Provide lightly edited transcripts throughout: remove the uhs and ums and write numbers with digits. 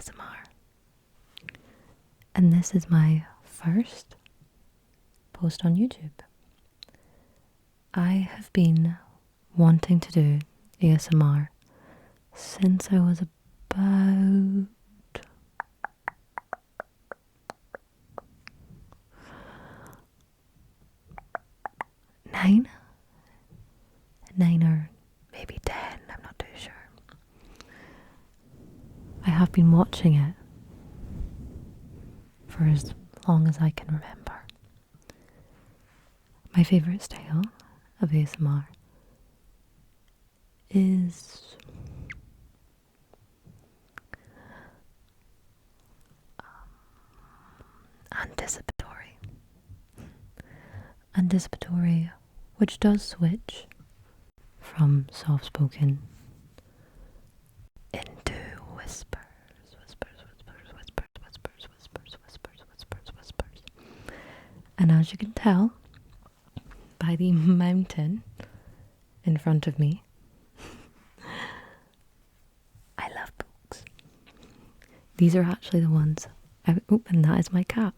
ASMR. And this is my first post on YouTube. I have been wanting to do ASMR since I was about 9 or maybe 10, I'm not too sure. I have been watching it for as long as I can remember. My favourite style of ASMR is anticipatory. Anticipatory, which does switch from soft-spoken into whispers. And as you can tell by the mountain in front of me, I love books. These are actually the ones. And that is my cat.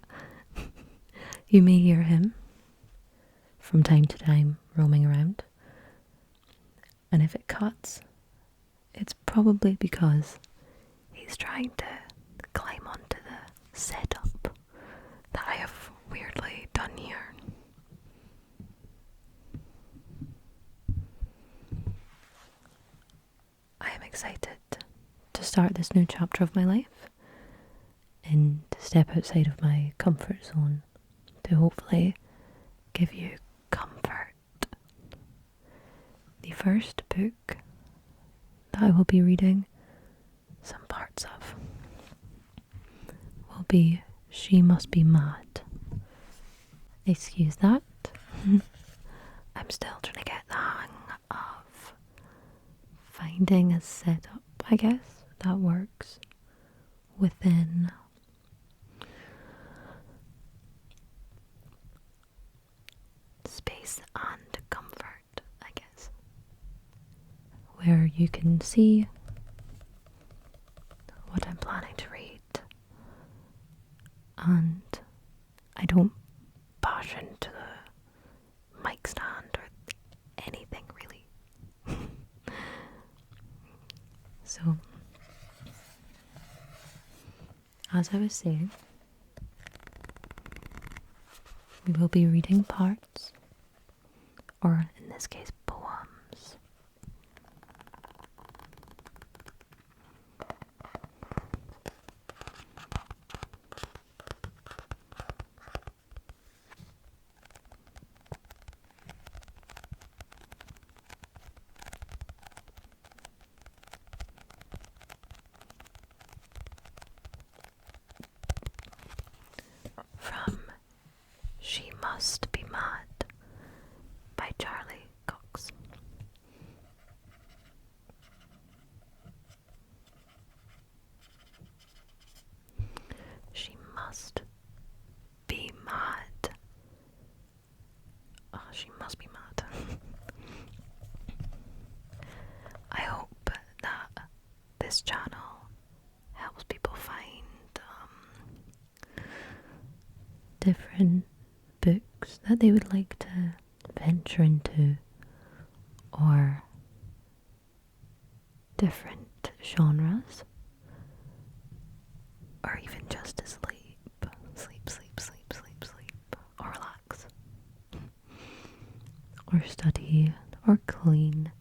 You may hear him from time to time roaming around. And if it cuts, it's probably because he's trying to climb onto the setup that I have weirdly done here. I am excited to start this new chapter of my life and to step outside of my comfort zone to hopefully give you comfort. The first book that I will be reading some parts of will be She Must Be Mad. Excuse that. I'm still trying to get the hang of finding a setup, I guess, that works within space and comfort, I guess, where you can see what I'm planning to read and I don't bash into the mic stand or anything really. So, as I was saying, we will be reading parts, or in this case, poems. From She Must Be Mad by Charley Cox. She must be mad. Oh, she must be mad. I hope that this channel helps people find different books that they would like to venture into, or different genres, or even just to sleep, or relax, or study, or clean.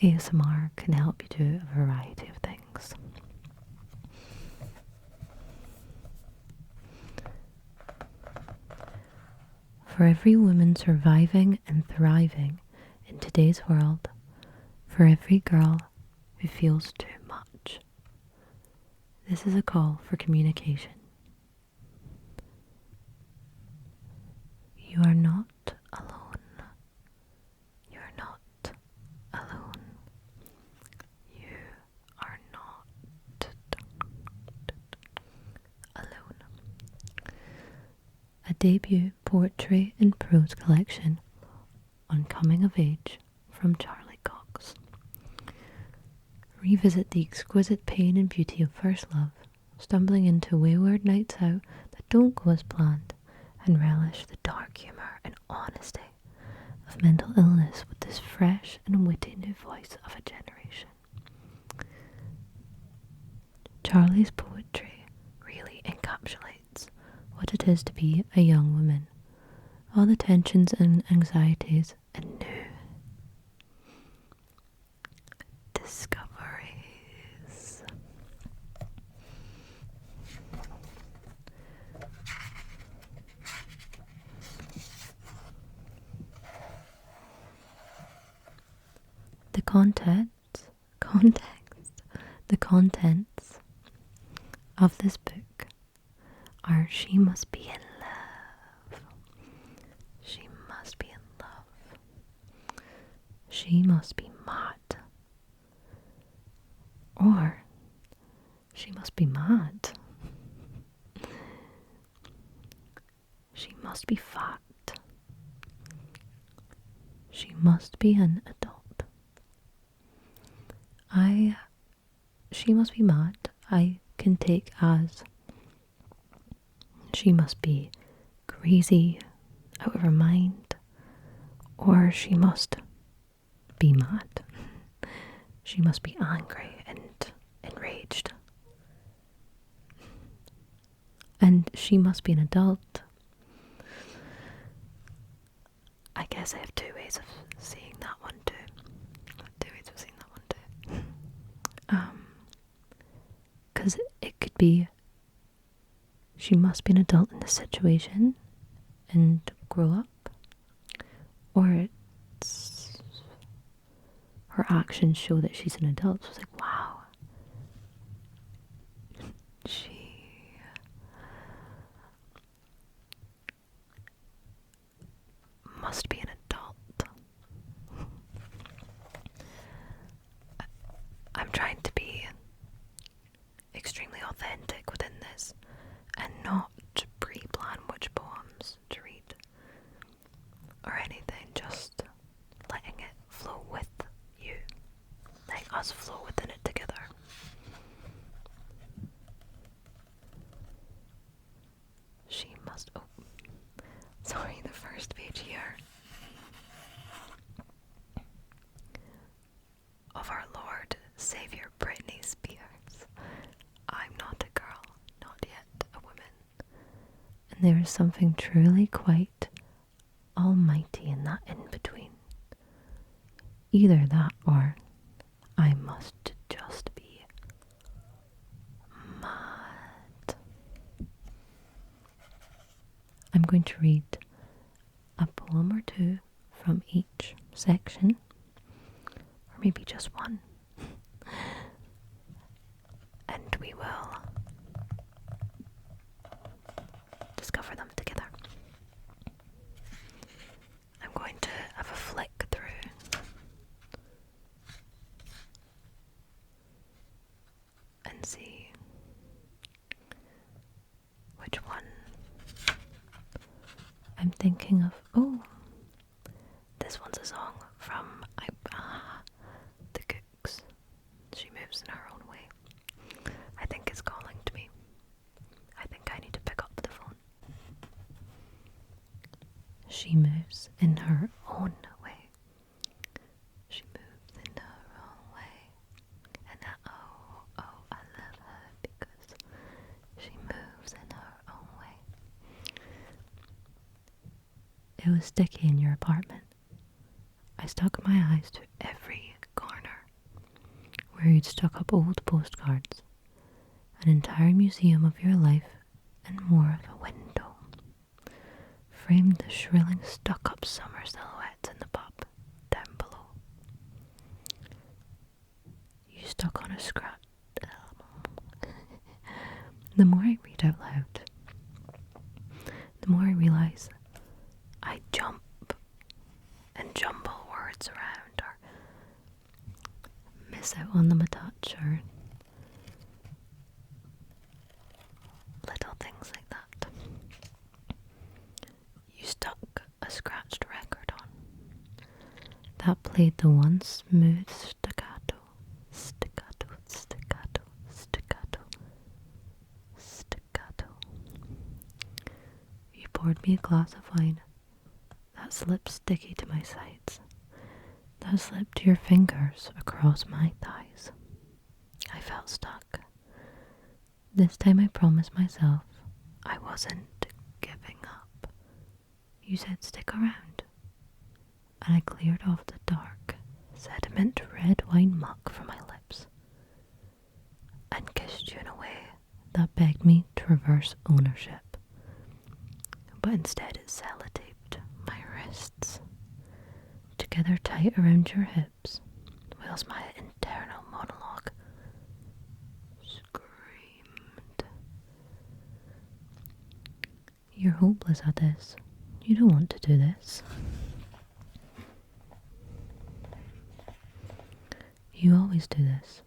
ASMR can help you do a variety of things. For every woman surviving and thriving in today's world, for every girl who feels too much, this is a call for communication. You are not alone. You are not alone. You are not alone. A debut poetry and prose collection on coming of age from Charley Cox. revisit the exquisite pain and beauty of first love, stumbling into wayward nights out that don't go as planned, and relish the dark humour and honesty of mental illness with this fresh and witty new voice of a generation. Charley's poetry really encapsulates what it is to be a young woman, all the tensions and anxieties and new discoveries. The contents of this book are: she must be in love. She must be in love. She must be mad. Or she must be mad. She must be fat. She must be an adult. She must be mad, I can take as she must be crazy, out of her mind, or she must be mad. She must be angry and enraged. And she must be an adult. I guess I have two ways of seeing that one too. Because it could be she must be an adult in this situation and grow up, or it's her actions show that she's an adult. So it's like, wow, she must be an adult. I'm trying to be extremely authentic within this and not pre-plan which poems to read or anything, just letting it flow with you, letting us flow within it together. She must, sorry, the first page here of our Lord Saviour Britney Spears. I'm not a girl, not yet a woman. And there is something truly quite almighty in that in between. Either that or I must just be mad. I'm going to read a poem or two from each section, or maybe just one. And we will discover them together. I'm going to have a flick through and see which one I'm thinking of. Oh, this one's a song from the Cooks. She moves in her own way. I think it's calling to me. I think I need to pick up the phone. She moves in her own way. She moves in her own way. And I love her because she moves in her own way. It was sticky in your apartment. I stuck my eyes to every corner where you'd stuck up old postcards, an entire museum of your life, and more of a window framed the shrilling stuck-up summer silhouettes in the pub down below. You stuck on a scratch. The more I read out loud, the more I realise I jump and jumble words around or miss out on them a touch or little things like that. You stuck a scratched record on that played the one smooth staccato me a glass of wine. That slipped sticky to my sides. That slipped your fingers across my thighs. I felt stuck. This time I promised myself I wasn't giving up. You said stick around, and I cleared off the dark, sediment red wine muck from my lips and kissed you in a way that begged me to reverse ownership. But instead it sellotaped my wrists together tight around your hips, whilst my internal monologue screamed. You're hopeless at this. You don't want to do this. You always do this.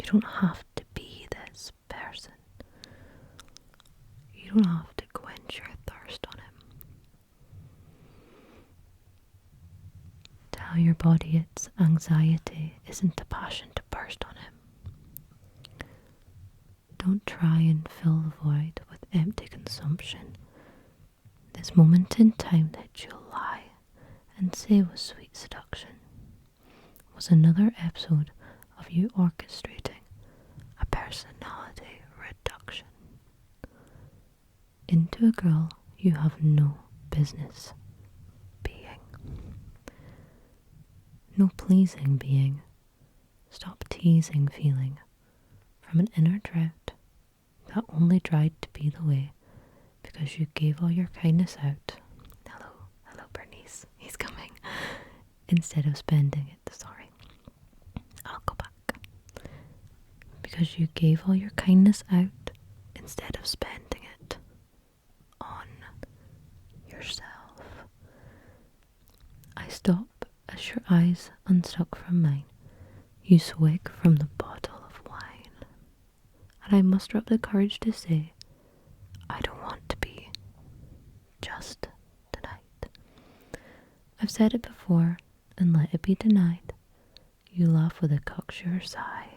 You don't have to be this person. You don't have to quench your thirst on him. Tell your body its anxiety isn't a passion to burst on him. Don't try and fill the void with empty consumption. This moment in time that you'll lie and say was sweet seduction was another episode of you orchestrating a personality reduction into a girl you have no business being. No pleasing being. Stop teasing feeling from an inner drought that only dried to be the way because you gave all your kindness out. Hello Bernice, he's coming. Instead of spending it, sorry. I'll go back. Because you gave all your kindness out instead of spending it on yourself. I stop as your eyes unstuck from mine. You swig from the bottle of wine. And I muster up the courage to say, I don't want to be just tonight. I've said it before and let it be denied. You laugh with a cocksure sigh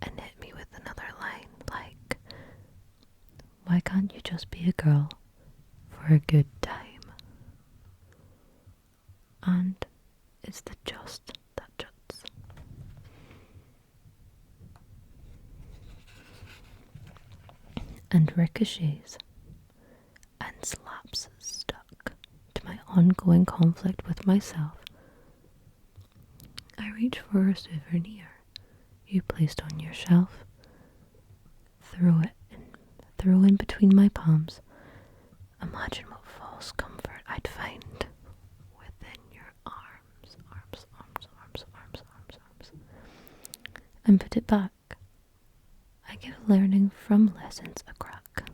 and hit me with another line like, why can't you just be a girl for a good time? And it's the just that juts. And ricochets and slaps stuck to my ongoing conflict with myself. I reach for a souvenir you placed on your shelf, throw in between my palms. Imagine what false comfort I'd find within your arms, and put it back. I give learning from lessons a crack,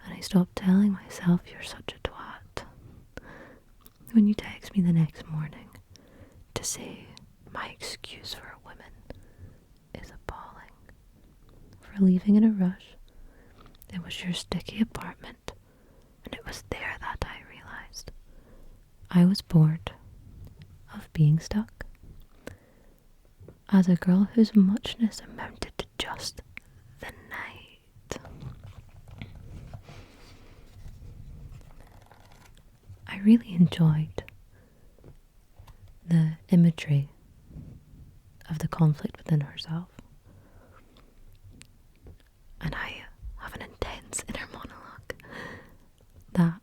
and I stop telling myself you're such a twat when you text me the next morning to say my excuse for women is appalling. For leaving in a rush, it was your sticky apartment, and it was there that I realized I was bored of being stuck. As a girl whose muchness amounted to just the night, I really enjoyed the imagery of the conflict within herself. And I have an intense inner monologue that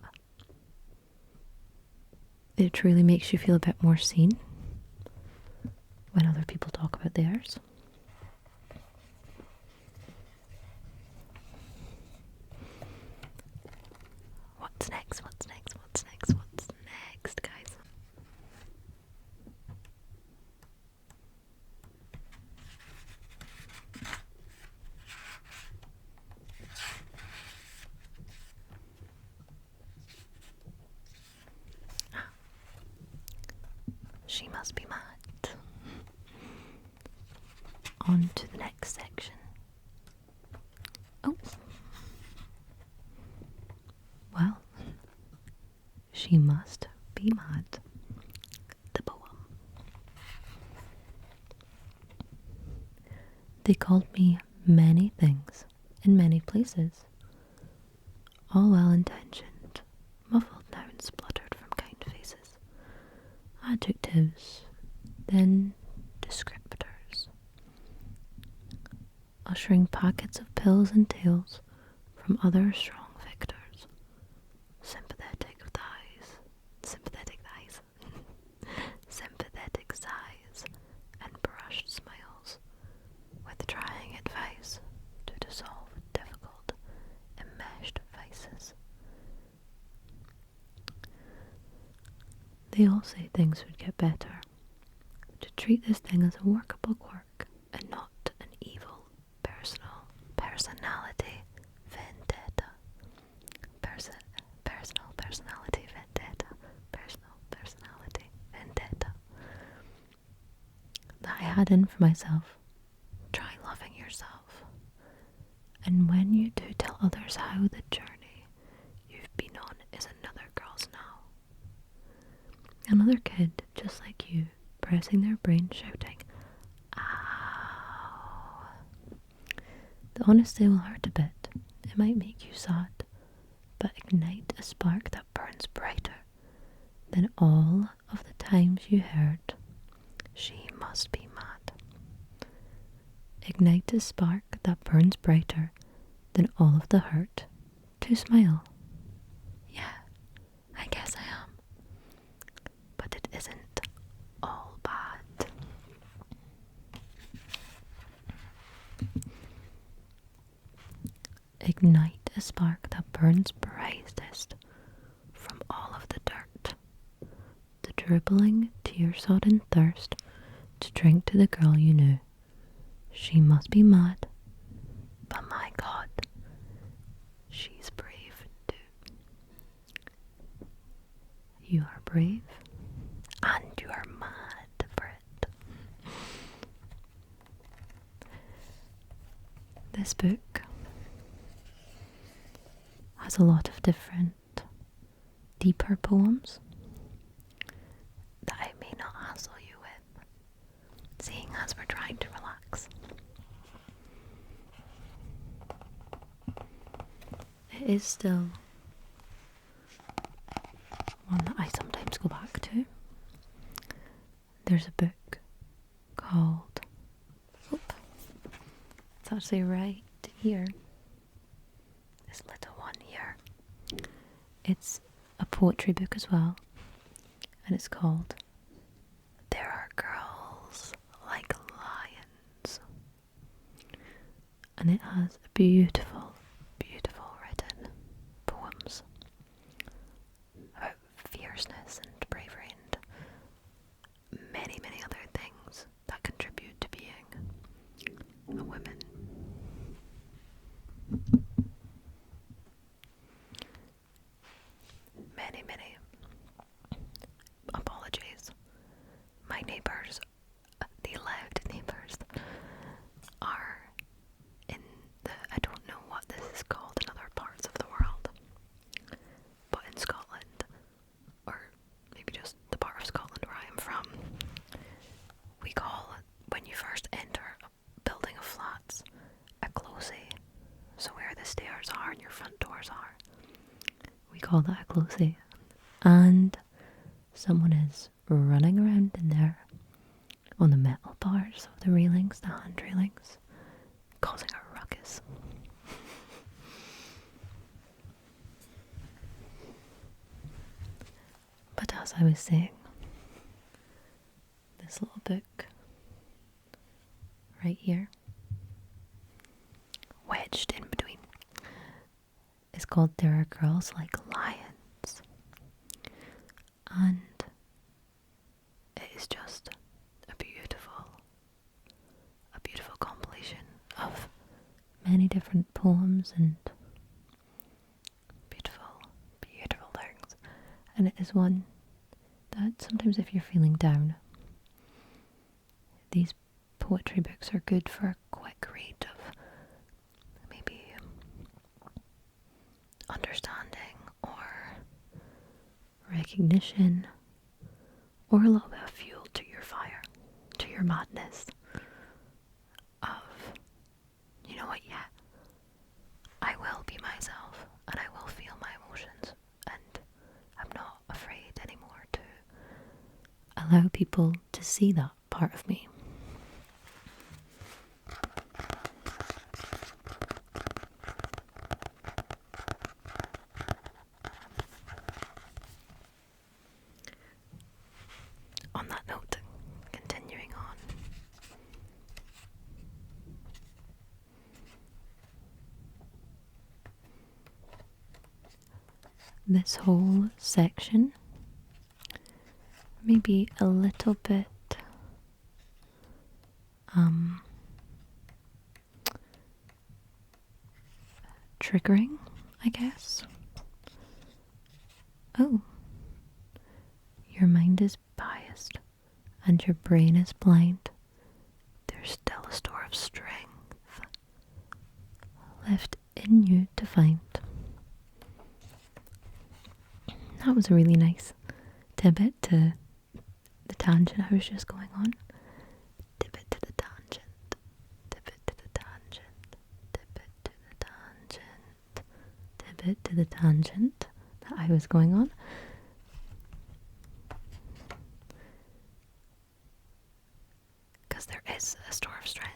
it truly makes you feel a bit more seen when other people talk about theirs. What's next, guys? She must be mad. On to the next section. Oh. Well, she must be mad. The poem. They called me many things in many places, all well intentioned. adjectives, then descriptors, ushering packets of pills and tails from other strong victors. Sympathetic thighs, sympathetic sighs, and brushed smiles, with trying advice to dissolve difficult, enmeshed vices. They all say things would get better, to treat this thing as a workable quirk and not an evil personality vendetta. Personal personality vendetta. That I had in for myself. Try loving yourself. And when you do tell others how the journey you've been on is another girl's now. Another kid just like you, pressing their brain, shouting, ow. The honesty will hurt a bit. It might make you sad, but ignite a spark that burns brighter than all of the times you heard, she must be mad. Ignite a spark that burns brighter than all of the hurt to smile. Yeah, I guess I am. But it isn't all bad. Ignite a spark that burns brightest from all of the dirt, the dribbling, tear-sodden thirst to drink to the girl you knew. She must be mad, but my God, she's brave too. You are brave, and you are mad for it. This book has a lot of different deeper poems that I may not hassle you with, seeing as we're trying to relax. It is still one that I sometimes go back to. There's a book called, it's actually right here, this little one here. It's a poetry book as well, and it's called There Are Girls Like Lions, and it has beautiful written poems about fierceness and bravery and many other things that contribute to being a woman. Many apologies. My neighbours, the loud neighbours, are in the, I don't know what this is called in other parts of the world, but in Scotland, or maybe just the part of Scotland where I am from, we call it, when you first enter a building of flats, a closey. So where the stairs are and your front doors are, we call that a closey. And someone is running around in there on the metal bars of the railings, the hand railings, causing a ruckus. But as I was saying, this little book right here, wedged in between, is called There Are Girls Like Lions, and it is just a beautiful compilation of many different poems and beautiful things. And it is one that sometimes if you're feeling down, these poetry books are good for a quick read of maybe understanding or recognition, or a little bit of fuel to your fire, to your madness of, you know what, yeah, I will be myself and I will feel my emotions, and I'm not afraid anymore to allow people to see that part of me. On that note, continuing on. This whole section may be a little bit triggering, I guess. Oh, your mind is biased and your brain is blind. There's still a store of strength left in you to find. That was a really nice tidbit to the tangent I was just going on. Tidbit to the tangent. Tidbit to the tangent. Tidbit to the tangent. Tidbit to the tangent that I was going on. Because there is a store of strength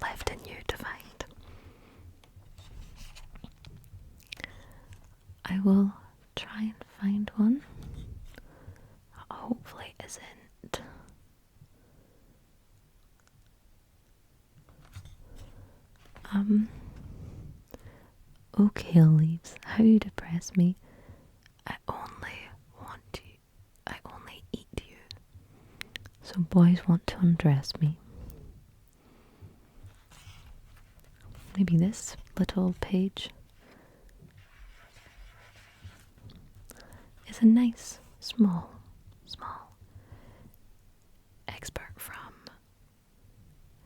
left in you to find. I will try and find one that hopefully isn't oh, kale leaves, how you depress me. I only want you, I only eat you, so boys want to undress me. Maybe this little page is a nice, small expert from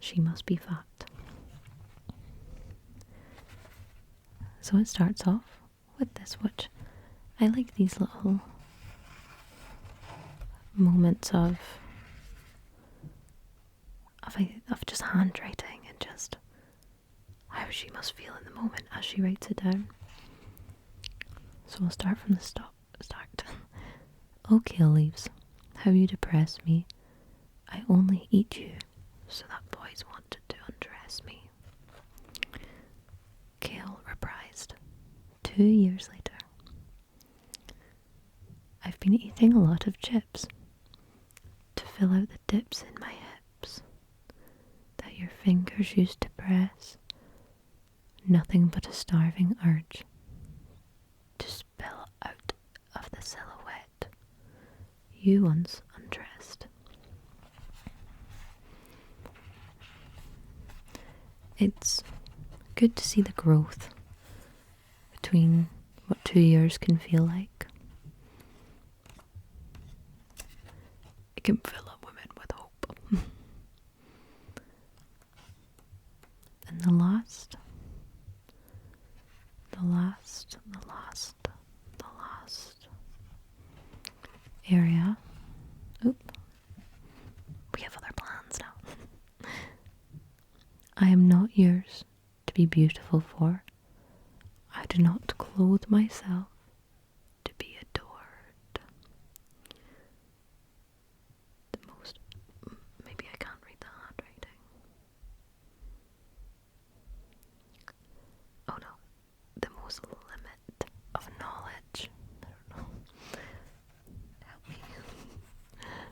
She Must Be Fat. So it starts off with this, which I like these little moments of just handwriting and just how she must feel in the moment as she writes it down. So we'll start from the start. Oh, kale leaves, how you depress me. I only eat you so that boys wanted to undress me. Kale reprised 2 years later. I've been eating a lot of chips to fill out the dips in my hips that your fingers used to press. Nothing but a starving urge to spill out of the silhouette you once undressed. It's good to see the growth between what 2 years can feel like. It can fill up women with hope. And the last area. We have other plans now. I am not yours to be beautiful for. I do not clothe myself to be adored. Maybe I can't read the handwriting. Oh no, the most limit of knowledge. I don't know.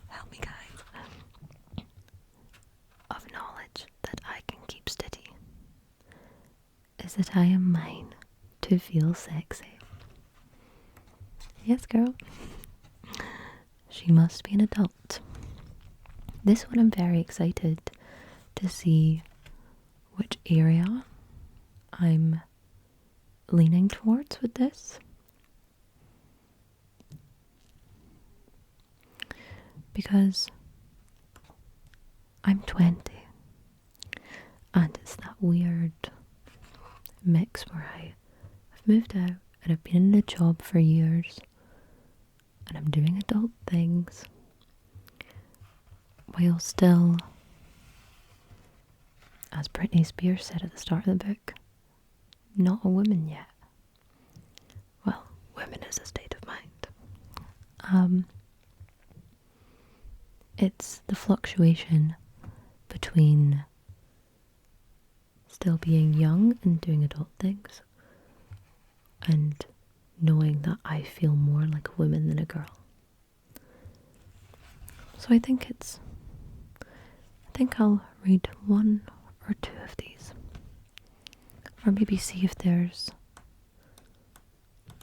Help me guys. Of knowledge that I can keep steady is that I am mine to feel sexy. Yes, girl. She must be an adult. This one I'm very excited to see which area I'm leaning towards with this. Because I'm 20 and it's that weird mix where I've moved out and I've been in a job for years and I'm doing adult things while still, as Britney Spears said at the start of the book, not a woman yet. Well, women is a state of mind. it's the fluctuation between still being young and doing adult things and knowing that I feel more like a woman than a girl. So I think I'll read one or two of these. Or maybe see if there's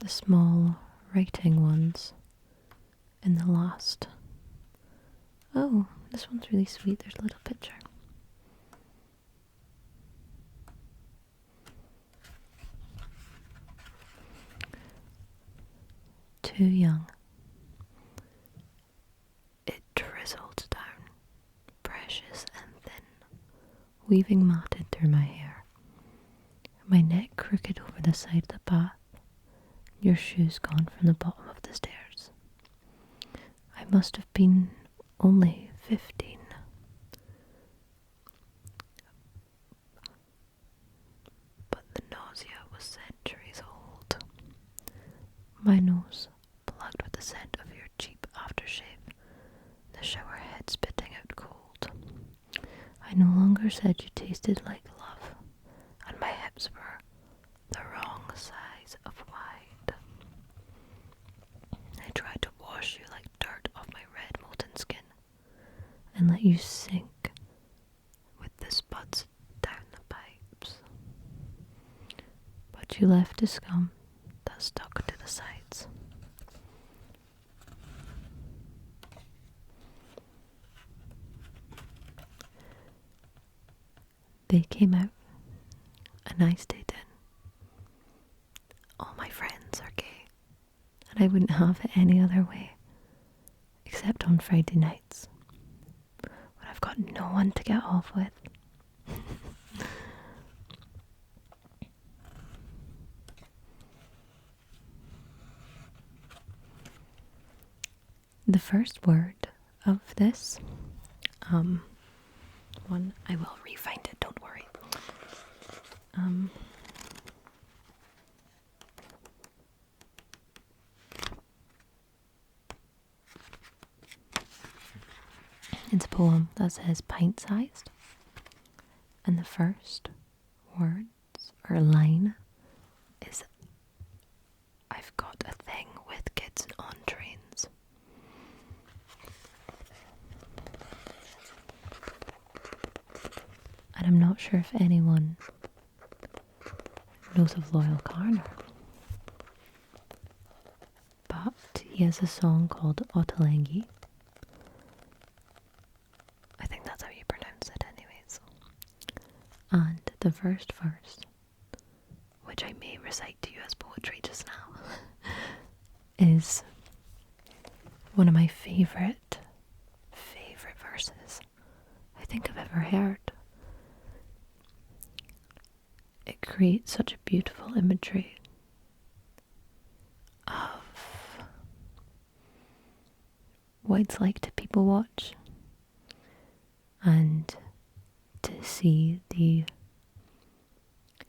the small writing ones in the last. Oh, this one's really sweet. There's a little picture. Too young. It drizzled down, precious and thin, weaving matted through my hair. My neck crooked over the side of the path, your shoes gone from the bottom of the stairs. I must have been only 15. But the nausea was centuries old. My nose plugged with the scent of your cheap aftershave, the shower head spitting out cold. I no longer said you tasted like love, and my hips were the wrong size of wide. I tried to wash you like dirt off my red molten skin, and let you sink with the spuds down the pipes. But you left a scum that stuck to the sides. They came out, and I stayed in. All my friends are gay, and I wouldn't have it any other way, except on Friday nights, when I've got no one to get off with. The first word of this one, I will re-find it, don't worry. It's a poem that says pint-sized, and the first words or line is, I've got a thing with kids on trains. And I'm not sure if anyone knows of Loyal Carner, but he has a song called Ottolenghi. I think that's how you pronounce it anyways. And the first verse, which I may recite to you as poetry just now, is one of my favourite verses I think I've ever heard. It creates such a beautiful imagery of what it's like to people watch and to see the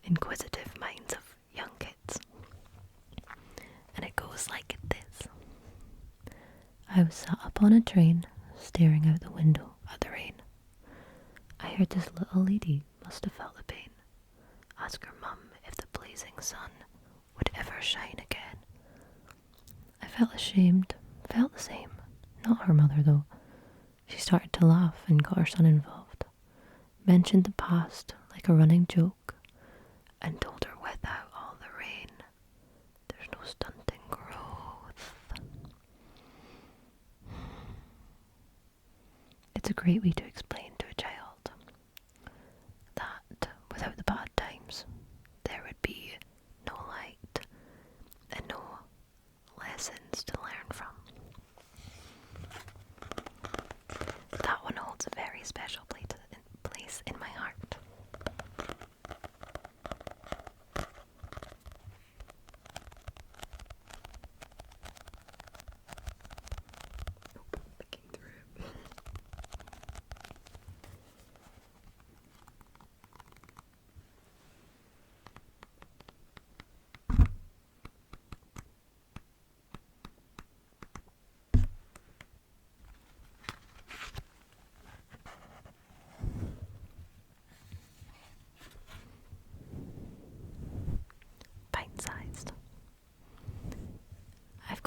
inquisitive minds of young kids. And it goes like this. I was sat up on a train, staring out the window at the rain. I heard this little lady must have felt the pain. Ask her mum if the blazing sun would ever shine again. I felt ashamed, felt the same. Not her mother though. She started to laugh and got her son involved. Mentioned the past like a running joke, and told her without all the rain, there's no stunting growth. It's a great way to explain to a child that without the bad times, there would be no light and no lessons to learn from. That one holds a very special place in my heart. That came through.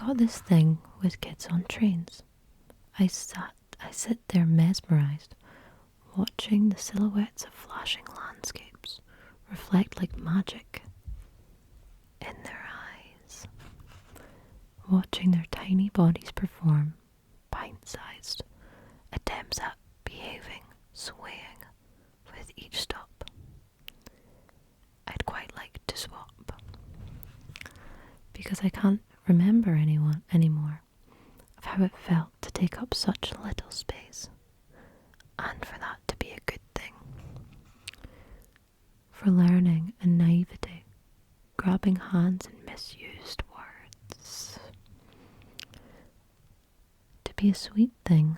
got this thing with kids on trains. I sit there mesmerised, watching the silhouettes of flashing landscapes reflect like magic in their eyes, watching their tiny bodies perform pint-sized attempts at behaving, swaying with each stop. I'd quite like to swap, because I can't remember anyone anymore of how it felt to take up such little space, and for that to be a good thing. For learning and naivety, grabbing hands in misused words. To be a sweet thing,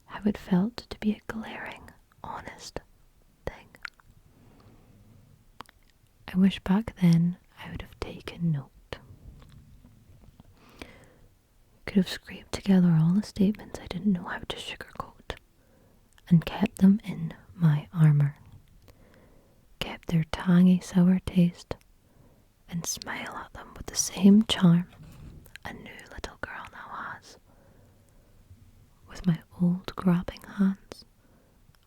how it felt to be a glaring, honest thing. I wish back then I would have taken note. Could have scraped together all the statements I didn't know how to sugarcoat and kept them in my armour. Kept their tangy sour taste and smile at them with the same charm a new little girl now has. With my old grabbing hands,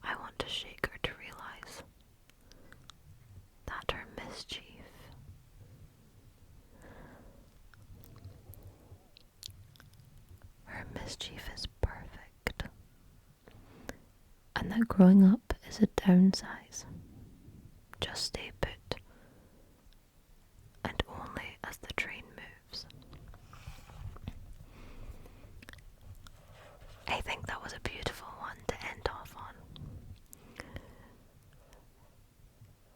I want to shake her to realise that her mischief is perfect, and that growing up is a downsize. Just stay put, and only as the train moves. I think that was a beautiful one to end off on,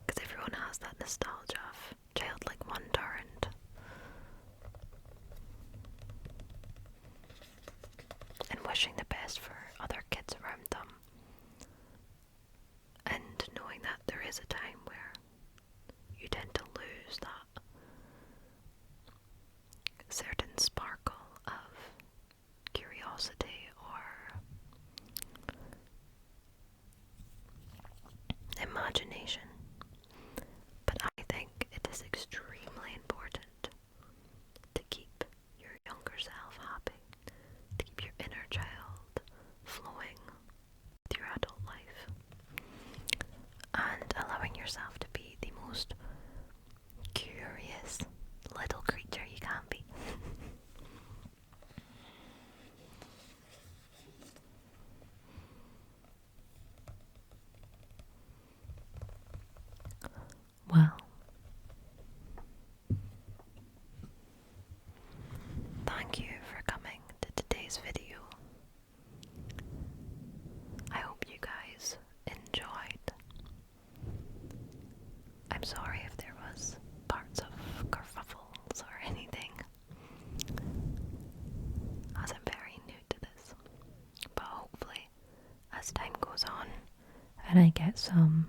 because everyone has that nostalgia of childlike wonder and wishing the best for other kids around them, and knowing that there is a time where you tend to lose that certain sparkle of curiosity or imagination. But I think it is extremely important to keep your younger self happy, to keep your inner child flowing with your adult life, and allowing yourself to be the most curious little creature you can be. Well, thank you for coming to today's video. I hope you guys enjoyed. I'm sorry if there was parts of kerfuffles or anything, as I'm very new to this. But hopefully, as time goes on and I get some